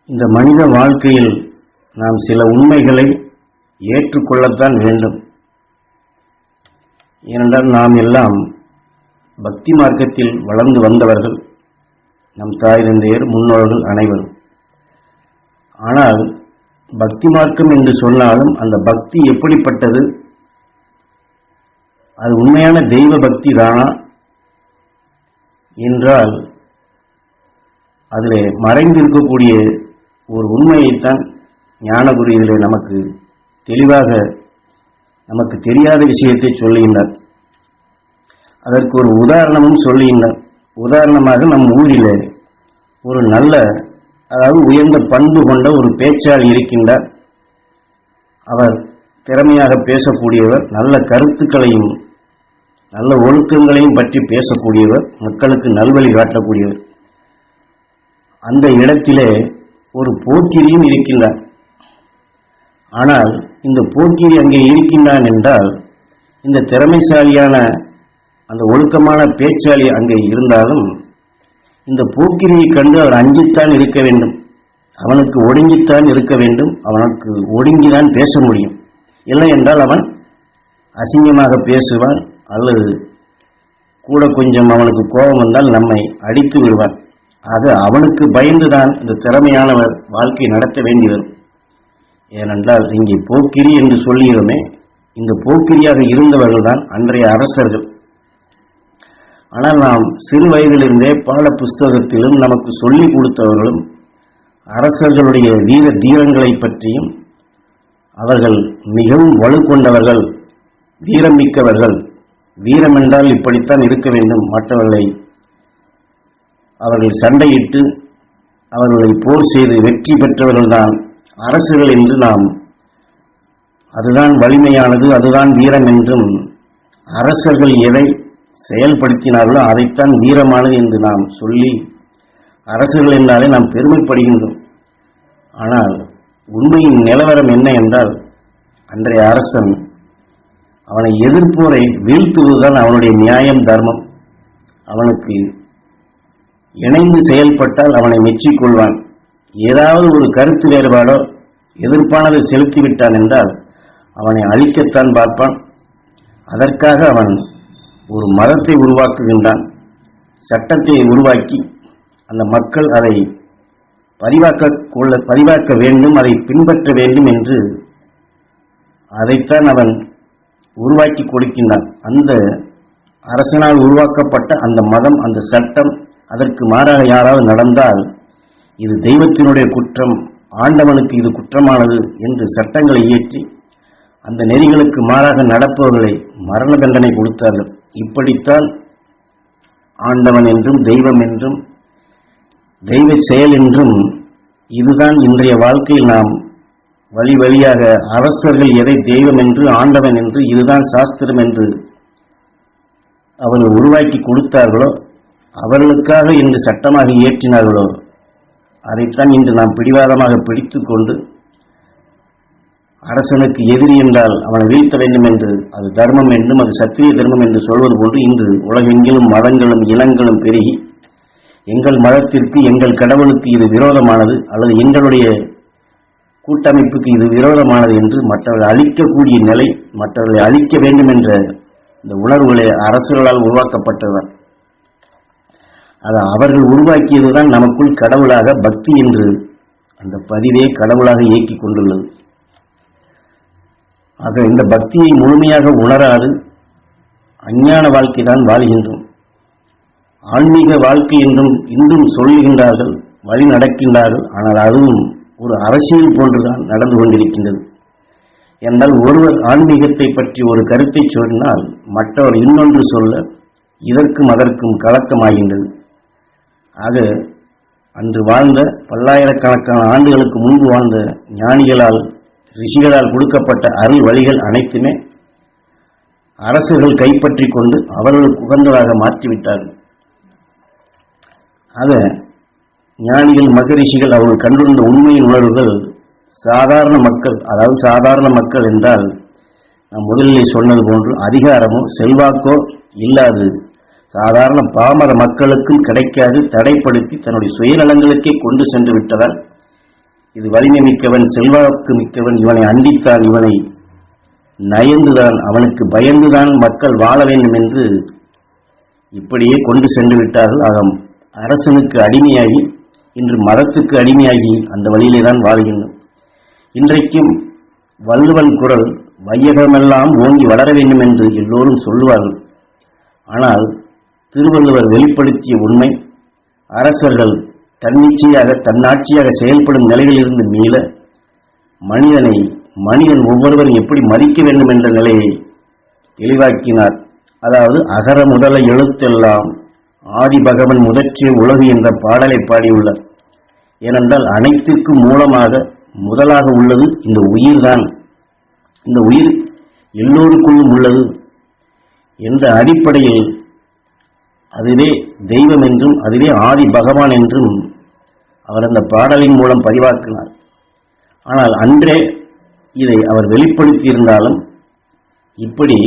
இந்த மனித வாழ்க்கையில் நாம் சில உண்மைகளை ஏற்றுக்கொள்ளத்தான் வேண்டும். ஏனென்றால் நாம் எல்லாம் பக்தி மார்க்கத்தில் வளர்ந்து வந்தவர்கள், நம் தாய் தந்தையர் முன்னோர்கள் அனைவரும். ஆனால் பக்தி மார்க்கம் என்று சொன்னாலும் அந்த பக்தி எப்படிப்பட்டது? அது உண்மையான தெய்வ பக்தி தானா என்றால் அதிலே மறைந்திருக்கக்கூடிய ஒரு உண்மையைத்தான் ஞானகுரு இதிலே நமக்கு தெளிவாக நமக்கு தெரியாத விஷயத்தை சொல்லுகின்றார். அதற்கு ஒரு உதாரணமும் சொல்லுகின்றார். உதாரணமாக நம் ஊரில் ஒரு நல்ல, அதாவது உயர்ந்த பண்பு கொண்ட ஒரு பேச்சாளர் இருக்கின்றார். அவர் திறமையாக பேசக்கூடியவர், நல்ல கருத்துக்களையும் நல்ல ஒழுக்கங்களையும் பற்றி பேசக்கூடியவர், மக்களுக்கு நல்வழி காட்டக்கூடியவர். அந்த இடத்திலே ஒரு போக்கிரியும் இருக்கின்றார். ஆனால் இந்த போக்கிரி அங்கே இருக்கின்றான் என்றால், இந்த திறமைசாலியான அந்த ஒழுக்கமான பேச்சாளி அங்கே இருந்தாலும் இந்த போக்கிரியை கண்டு அவர் அஞ்சித்தான் இருக்க வேண்டும், அவனுக்கு ஒடுங்கித்தான் இருக்க வேண்டும், அவனுக்கு ஒடுங்கிதான் பேச முடியும். இல்லை என்றால் அவன் அசிங்கமாக பேசுவான், அல்லது கூட கொஞ்சம் அவனுக்கு கோபம் வந்தால் நம்மை அடித்து விடுவான். ஆக அவனுக்கு பயந்துதான் இந்த திறமையானவர் வாழ்க்கை நடத்த வேண்டி வரும். ஏனென்றால் இங்கே போக்கிரி என்று சொல்லுகிறோமே, இந்த போக்கிரியாக இருந்தவர்கள் தான் அன்றைய அரசர்கள். ஆனால் நாம் சிறு வயதிலிருந்தே பாட புஸ்தகத்திலும் நமக்கு சொல்லிக் கொடுத்தவர்களும் அரசர்களுடைய வீர தீரங்களை பற்றியும், அவர்கள் மிகவும் வலுக்கொண்டவர்கள், வீரம் மிக்கவர்கள், வீரம் என்றால் இப்படித்தான் இருக்க வேண்டும், மற்றவர்களை அவர்கள் சண்டையிட்டு அவர்களை போர் செய்து வெற்றி பெற்றவர்கள்தான் அரசர்கள் என்று நாம், அதுதான் வலிமையானது, அதுதான் வீரம் என்றும், அரசர்கள் எதை செயல்படுத்தினார்களோ அதைத்தான் வீரமானது என்று நாம் சொல்லி அரசர்கள் என்றாலே நாம் பெருமைப்படுகின்றோம். ஆனால் உண்மையின் நிலவரம் என்ன என்றால், அன்றைய அரசன் அவனை எதிர்ப்போரை வீழ்த்துவதுதான் அவனுடைய நியாயம், தர்மம். அவனுக்கு இணைந்து செயல்பட்டால் அவனை மெச்சிக்கொள்வான். ஏதாவது ஒரு கருத்து வேறுபாடோ எதிர்ப்பானதை செலுத்திவிட்டான் என்றால் அவனை அழிக்கத்தான் பார்ப்பான். அதற்காக அவன் ஒரு மதத்தை உருவாக்குகின்றான், சட்டத்தை உருவாக்கி அந்த மக்கள் அதை பதிவாக்க வேண்டும், அதை பின்பற்ற வேண்டும் என்று அதைத்தான் அவன் உருவாக்கி கொடுக்கின்றான். அந்த அரசனால் உருவாக்கப்பட்ட அந்த மதம், அந்த சட்டம், அதற்கு மாறாக யாராவது நடந்தால் இது தெய்வத்தினுடைய குற்றம், ஆண்டவனுக்கு இது குற்றமானது என்று சட்டங்களை இயற்றி அந்த நெறிகளுக்கு மாறாக நடப்பவர்களை மரண தண்டனை கொடுத்தார்கள். இப்படித்தான் ஆண்டவன் என்றும் தெய்வம் என்றும் தெய்வ செயல் என்றும், இதுதான் இன்றைய வாழ்க்கையில் நாம் வழி வழியாக அரசர்கள் எதை தெய்வம் என்று, ஆண்டவன் என்று, இதுதான் சாஸ்திரம் என்று அவர்கள் உருவாக்கி கொடுத்தார்களோ, அவர்களுக்காக இன்று சட்டமாக இயற்றினார்களோ, அதைத்தான் இன்று நாம் பிடிவாதமாக பிடித்து கொண்டு அரசனுக்கு எதிரி என்றால் அவனை வீழ்த்த வேண்டும் என்று, அது தர்மம் என்றும் அது சத்திரிய தர்மம் என்று சொல்வது போன்று இன்று உலகெங்கிலும் மதங்களும் இனங்களும் பெருகி, எங்கள் மதத்திற்கு எங்கள் கடவுளுக்கு இது விரோதமானது, அல்லது எங்களுடைய கூட்டமைப்புக்கு இது விரோதமானது என்று மற்றவர்களை அழிக்கக்கூடிய நிலை, மற்றவர்களை அழிக்க வேண்டும் என்ற இந்த உணர்வுகளை அரசர்களால் உருவாக்கப்பட்டதுதான். அது அவர்கள் உருவாக்கியதுதான் நமக்குள் கடவுளாக பக்தி என்று அந்த பதிவே கடவுளாக இயக்கிக் கொண்டுள்ளது. ஆக இந்த பக்தியை முழுமையாக உணராது அஞ்ஞான வாழ்க்கை தான் வாழ்கின்றோம். ஆன்மீக வாழ்க்கை என்றும் இன்றும் சொல்லுகின்றார்கள், வழி நடக்கின்றார்கள். ஆனால் அதுவும் ஒரு அரசியல் போன்றுதான் நடந்து கொண்டிருக்கின்றது. என்றால் ஒருவர் ஆன்மீகத்தை பற்றி ஒரு கருத்தை சொன்னால் மற்றவர் இன்னொன்று சொல்ல இதற்கும் அதற்கும் கலக்கமாகின்றது. ஆக அன்று வாழ்ந்த பல்லாயிரக்கணக்கான ஆண்டுகளுக்கு முன்பு வாழ்ந்த ஞானிகளால், ரிஷிகளால் கொடுக்கப்பட்ட அருள் வழிகள் அனைத்துமே அரசர்கள் கைப்பற்றி கொண்டு அவர்களுக்கு உகந்ததாக மாற்றிவிட்டார்கள். ஆக ஞானிகள், மகரிஷிகள் அவர்கள் கண்டுள்ள உண்மையின் உணர்வுகள் சாதாரண மக்கள், அதாவது சாதாரண மக்கள் என்றால் நாம் முதலில் சொன்னது போன்று அதிகாரமோ செல்வாக்கோ இல்லாது சாதாரண பாமர மக்களுக்கும் கிடைக்காது தடைப்படுத்தி தன்னுடைய சுயநலங்களுக்கே கொண்டு சென்று விட்டதால் இது வலிமை மிக்கவன், செல்வாக்கு மிக்கவன், இவனை அண்டித்தான், இவனை நயந்துதான், அவனுக்கு பயந்துதான் மக்கள் வாழ வேண்டும் என்று இப்படியே கொண்டு சென்று விட்டார்கள். ஆக அரசனுக்கு அடிமையாகி இன்று மதத்துக்கு அடிமையாகி அந்த வழியிலே தான் வாழ்கின்றோம். இன்றைக்கும் வள்ளுவன் குரல் வையகமெல்லாம் ஓங்கி வளர வேண்டும் என்று எல்லோரும் சொல்லுவார்கள். ஆனால் திருவள்ளுவர் வெளிப்படுத்திய உண்மை, அரசர்கள் தன்னிச்சையாக தன்னாட்சியாக செயல்படும் நிலையிலிருந்து மீள மனிதன் ஒவ்வொருவரும் எப்படி மதிக்க வேண்டும் என்ற நிலையை தெளிவாக்கினார். அதாவது அகர முதல எழுத்தெல்லாம் ஆதி பகவன் முதற்றிய உலகு என்ற பாடலை பாடியுள்ளார். ஏனென்றால் அனைத்திற்கும் மூலமாக முதலாக உள்ளது இந்த உயிர்தான். இந்த உயிர் எல்லோருக்குள்ளும் உள்ளது என்ற அடிப்படையில் அதுவே தெய்வம் என்றும் அதுவே ஆதி பகவான் என்றும் அவர் அந்த பாடலின் மூலம் பதிவாக்கினார். ஆனால் அன்றே இதை அவர் வெளிப்படுத்தியிருந்தாலும் இப்படி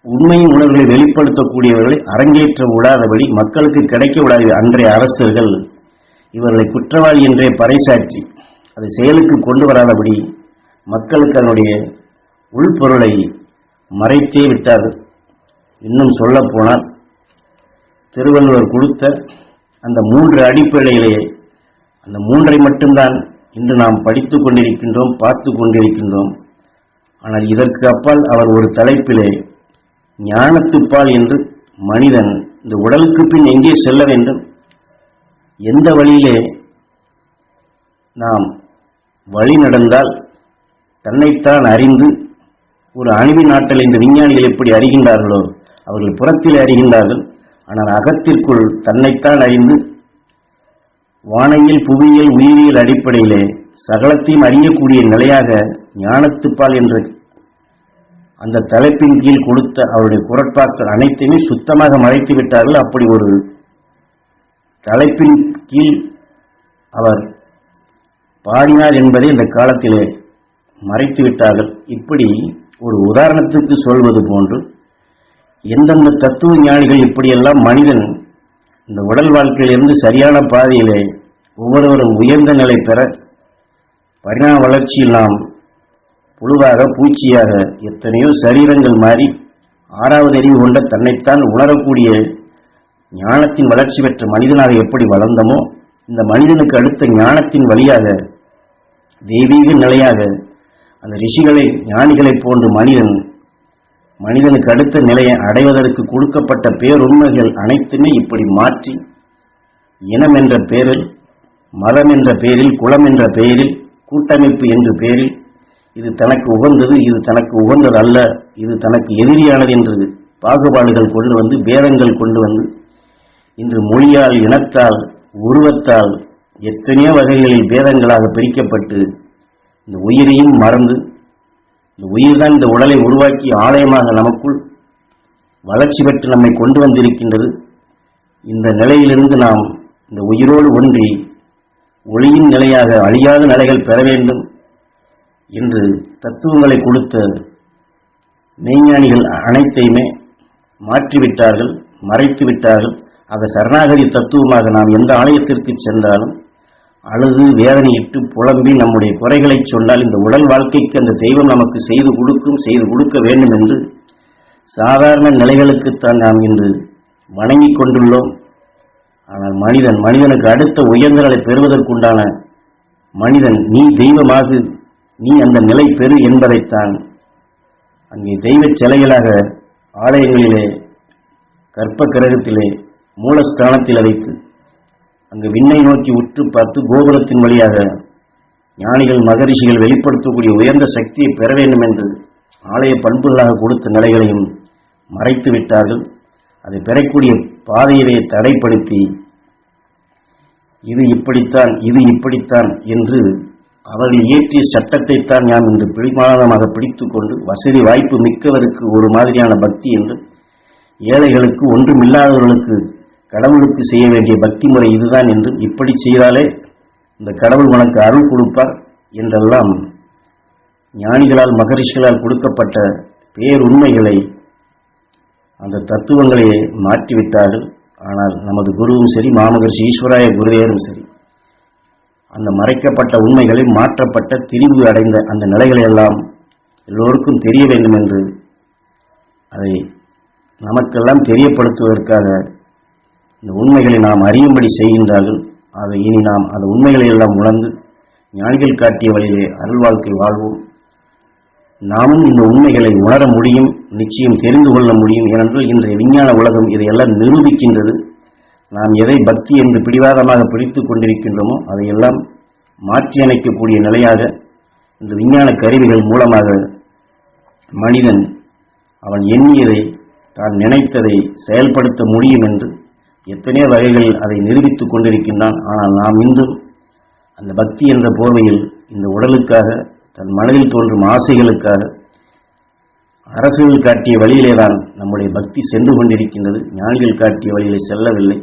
உண்மையின் உணர்வுகளை வெளிப்படுத்தக்கூடியவர்களை அரங்கேற்ற விடாதபடி மக்களுக்கு கிடைக்க விடாத அன்றைய அரசர்கள் இவர்களை குற்றவாளி என்றே பறைசாற்றி அதை செயலுக்கு கொண்டு வராதபடி மக்களுக்கு அதனுடைய உள்பொருளை மறைத்தே விட்டார்கள். இன்னும் சொல்ல போனால் திருவள்ளுவர் கொடுத்த அந்த 3 அடிப்படையிலேயே அந்த 3ஐ மட்டும்தான் இன்று நாம் படித்து கொண்டிருக்கின்றோம், பார்த்து கொண்டிருக்கின்றோம். ஆனால் இதற்கு அப்பால் அவர் ஒரு தலைப்பிலே ஞானத்துப்பால் என்று மனிதன் இந்த உடலுக்கு பின் எங்கே செல்ல வேண்டும், எந்த வழியிலே நாம் வழி நடந்தால் தன்னைத்தான் அறிந்து ஒரு அணுவின் ஆற்றல் இந்த விஞ்ஞானிகள் எப்படி அறிகின்றார்களோ அவர்கள் புறத்தில் அறிகின்றார்கள். ஆனால் அகத்திற்குள் தன்னைத்தான் அறிந்து வானையில் புவியியல் உயிரியல் அடிப்படையிலே சகலத்தையும் அறியக்கூடிய நிலையாக ஞானத்துப்பால் என்ற அந்த தலைப்பின் கீழ் கொடுத்த அவருடைய குரட்பாக்கள் அனைத்தையுமே சுத்தமாக மறைத்து விட்டார்கள். அப்படி ஒரு தலைப்பின் கீழ் அவர் பாடினார் என்பதை இந்த காலத்திலே மறைத்து விட்டார்கள். இப்படி ஒரு உதாரணத்துக்கு சொல்வது போன்று எந்தெந்த தத்துவ ஞானிகள் இப்படியெல்லாம் மனிதன் இந்த உடல் வாழ்க்கையிலிருந்து சரியான பாதையிலே ஒவ்வொருவரும் உயர்ந்த நிலை பெற பரிணாம வளர்ச்சியில் நாம் புழுவாக பூச்சியாக எத்தனையோ சரீரங்கள் மாறி 6வது அறிவு கொண்ட தன்னைத்தான் உணரக்கூடிய ஞானத்தின் வளர்ச்சி பெற்ற மனிதனாக எப்படி வளர்ந்தமோ இந்த மனிதனுக்கு அடுத்த ஞானத்தின் வழியாக தெய்வீக நிலையாக அந்த ரிஷிகளை ஞானிகளைப் போன்று மனிதனுக்கு அடுத்த நிலையை அடைவதற்கு கொடுக்கப்பட்ட பேருண்மைகள் அனைத்துமே இப்படி மாற்றி இனம் என்ற பெயரில், மதம் என்ற பெயரில், குலம் என்ற பெயரில், கூட்டமைப்பு என்ற பெயரில் இது தனக்கு உகந்தது, இது தனக்கு உகந்தது அல்ல, இது தனக்கு எதிரியானது என்று பாகுபாடுகள் கொண்டு வந்து பேதங்கள் கொண்டு வந்து இன்று மொழியால், இனத்தால், உருவத்தால் எத்தனையோ வகைகளில் பேதங்களாக பிரிக்கப்பட்டு இந்த உயிரையும் மறந்து இந்த உயிர்தான் இந்த உடலை உருவாக்கி ஆலயமாக நமக்குள் வளர்ச்சி பெற்று நம்மை கொண்டு வந்திருக்கின்றது. இந்த நிலையிலிருந்து நாம் இந்த உயிரோடு ஒன்றி ஒளியின் நிலையாக அழியாத நிலைகள் பெற வேண்டும் என்று தத்துவங்களை கொடுத்த மெய்ஞானிகள் அனைத்தையுமே மாற்றிவிட்டார்கள், மறைத்து விட்டார்கள். ஆக சரணாகதி தத்துவமாக நாம் எந்த ஆலயத்திற்கு சென்றாலும் அழுது வேதனையிட்டு புலம்பி நம்முடைய குறைகளை சொன்னால் இந்த உடல் வாழ்க்கைக்கு அந்த தெய்வம் நமக்கு செய்து கொடுக்க வேண்டும் என்று சாதாரண நிலைகளுக்குத்தான் நாம் இன்று வணங்கிக் கொண்டுள்ளோம். ஆனால் மனிதனுக்கு அடுத்த உயர்ந்த நிலை பெறுவதற்குண்டான மனிதன் நீ தெய்வமாகு, நீ அந்த நிலை பெறு என்பதைத்தான் அங்கே தெய்வ சிலைகளாக ஆலயங்களிலே கற்ப கிரகத்திலே மூலஸ்தானத்தில் வைத்து அங்கு விண்ணை நோக்கி உற்று பார்த்து கோபுரத்தின் வழியாக ஞானிகள் மகரிஷிகள் வெளிப்படுத்தக்கூடிய உயர்ந்த சக்தியை பெற வேண்டும் என்று ஆலய பண்புகளாக கொடுத்த நிலைகளையும் மறைத்து விட்டார்கள். அதை பெறக்கூடிய பாதையிலே தடைப்படுத்தி இது இப்படித்தான் என்று அவர்கள் இயற்றிய சட்டத்தைத்தான் நாம் இன்று பிடிமானமாக பிடித்துக் கொண்டு வசதி வாய்ப்பு மிக்கவருக்கு ஒரு மாதிரியான பக்தி என்று, ஏழைகளுக்கு ஒன்றுமில்லாதவர்களுக்கு கடவுளுக்கு செய்ய வேண்டிய பக்தி முறை இதுதான் என்று, இப்படி செய்தாலே இந்த கடவுள் உனக்கு அருள் கொடுப்பார் என்றெல்லாம் ஞானிகளால் மகரிஷிகளால் கொடுக்கப்பட்ட பேருண்மைகளை அந்த தத்துவங்களை மாற்றிவிட்டார்கள். ஆனால் நமது குருவும் சரி, மாமகரிஷி ஈஸ்வராய குருவேரும் சரி, அந்த மறைக்கப்பட்ட உண்மைகளை மாற்றப்பட்ட திரிவு அடைந்த அந்த நிலைகளை எல்லாம் எல்லோருக்கும் தெரிய வேண்டும் என்று அதை நமக்கெல்லாம் தெரியப்படுத்துவதற்காக இந்த உண்மைகளை நாம் அறியும்படி செய்கின்றார்கள். அதை இனி நாம் அந்த உண்மைகளை எல்லாம் உணர்ந்து ஞானிகள் காட்டிய வழியிலே அருள் வாழ்க்கை வாழ்வோம். நாமும் இந்த உண்மைகளை உணர முடியும், நிச்சயம் தெரிந்து கொள்ள முடியும். ஏனென்றால் இன்றைய விஞ்ஞான உலகம் இதையெல்லாம் நிரூபிக்கின்றது. நாம் எதை பக்தி என்று பிடிவாதமாக பிடித்துக் கொண்டிருக்கின்றோமோ அதையெல்லாம் மாற்றி அமைக்கக்கூடிய நிலையாக இந்த விஞ்ஞான கருவிகள் மூலமாக மனிதன் அவன் எண்ணியதை தான் நினைத்ததை செயல்படுத்த முடியும் என்று எத்தனை வகைகளில் அதை நிரூபித்துக் கொண்டிருக்கின்றான். ஆனால் நாம் இன்றும் அந்த பக்தி என்ற போர்வையில் இந்த உடலுக்காக, தன் மனதில் தோன்றும் ஆசைகளுக்காக அரசுகள் காட்டிய வழியிலேதான் நம்முடைய பக்தி சென்று கொண்டிருக்கின்றது. ஞானிகள் காட்டிய வழியிலே செல்லவில்லை.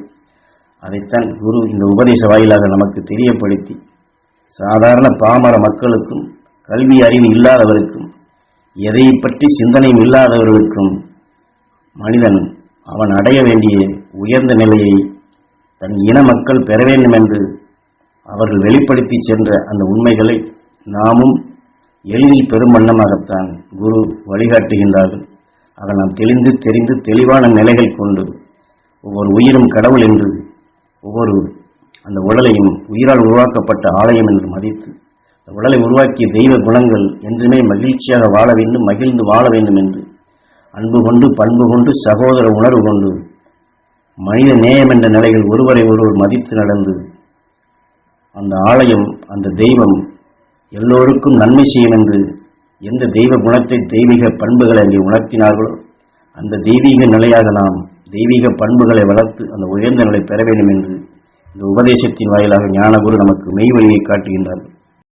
அதைத்தான் குரு இந்த உபதேச வாயிலாக நமக்கு தெரியப்படுத்தி சாதாரண பாமர மக்களுக்கும், கல்வி அறிவு இல்லாதவருக்கும், எதை பற்றி சிந்தனையும் இல்லாதவர்களுக்கும் மனிதன் அவன் அடைய வேண்டிய உயர்ந்த நிலையை தன் இன மக்கள் பெற வேண்டும் என்று அவர்கள் வெளிப்படுத்தி சென்ற அந்த உண்மைகளை நாமும் எளிதில் பெரும் வண்ணமாகத்தான் குரு வழிகாட்டுகின்றார்கள். ஆக நாம் தெரிந்து தெளிவான நிலைகள் கொண்டு ஒவ்வொரு உயிரும் கடவுள் என்று, ஒவ்வொரு அந்த உடலையும் உயிரால் உருவாக்கப்பட்ட ஆலயம் என்று மதித்து, அந்த உடலை உருவாக்கிய தெய்வ குணங்கள் என்றுமே மகிழ்ச்சியாக வாழ வேண்டும், மகிழ்ந்து வாழ வேண்டும் என்று அன்பு கொண்டு, பண்பு கொண்டு, சகோதர உணர்வு கொண்டு, மனித நேயம் என்ற நிலையில் ஒருவரை ஒருவர் மதித்து நடந்து அந்த ஆலயம், அந்த தெய்வம் எல்லோருக்கும் நன்மை செய்யும் என்று எந்த தெய்வ குணத்தை, தெய்வீக பண்புகளை அங்கே உணர்த்தினார்களோ அந்த தெய்வீக நிலையாக நாம் தெய்வீக பண்புகளை வளர்த்து அந்த உயர்ந்த நிலை பெற வேண்டும் என்று இந்த உபதேசத்தின் வாயிலாக ஞானகுரு நமக்கு மெய்வழியை காட்டுகின்றார்கள்.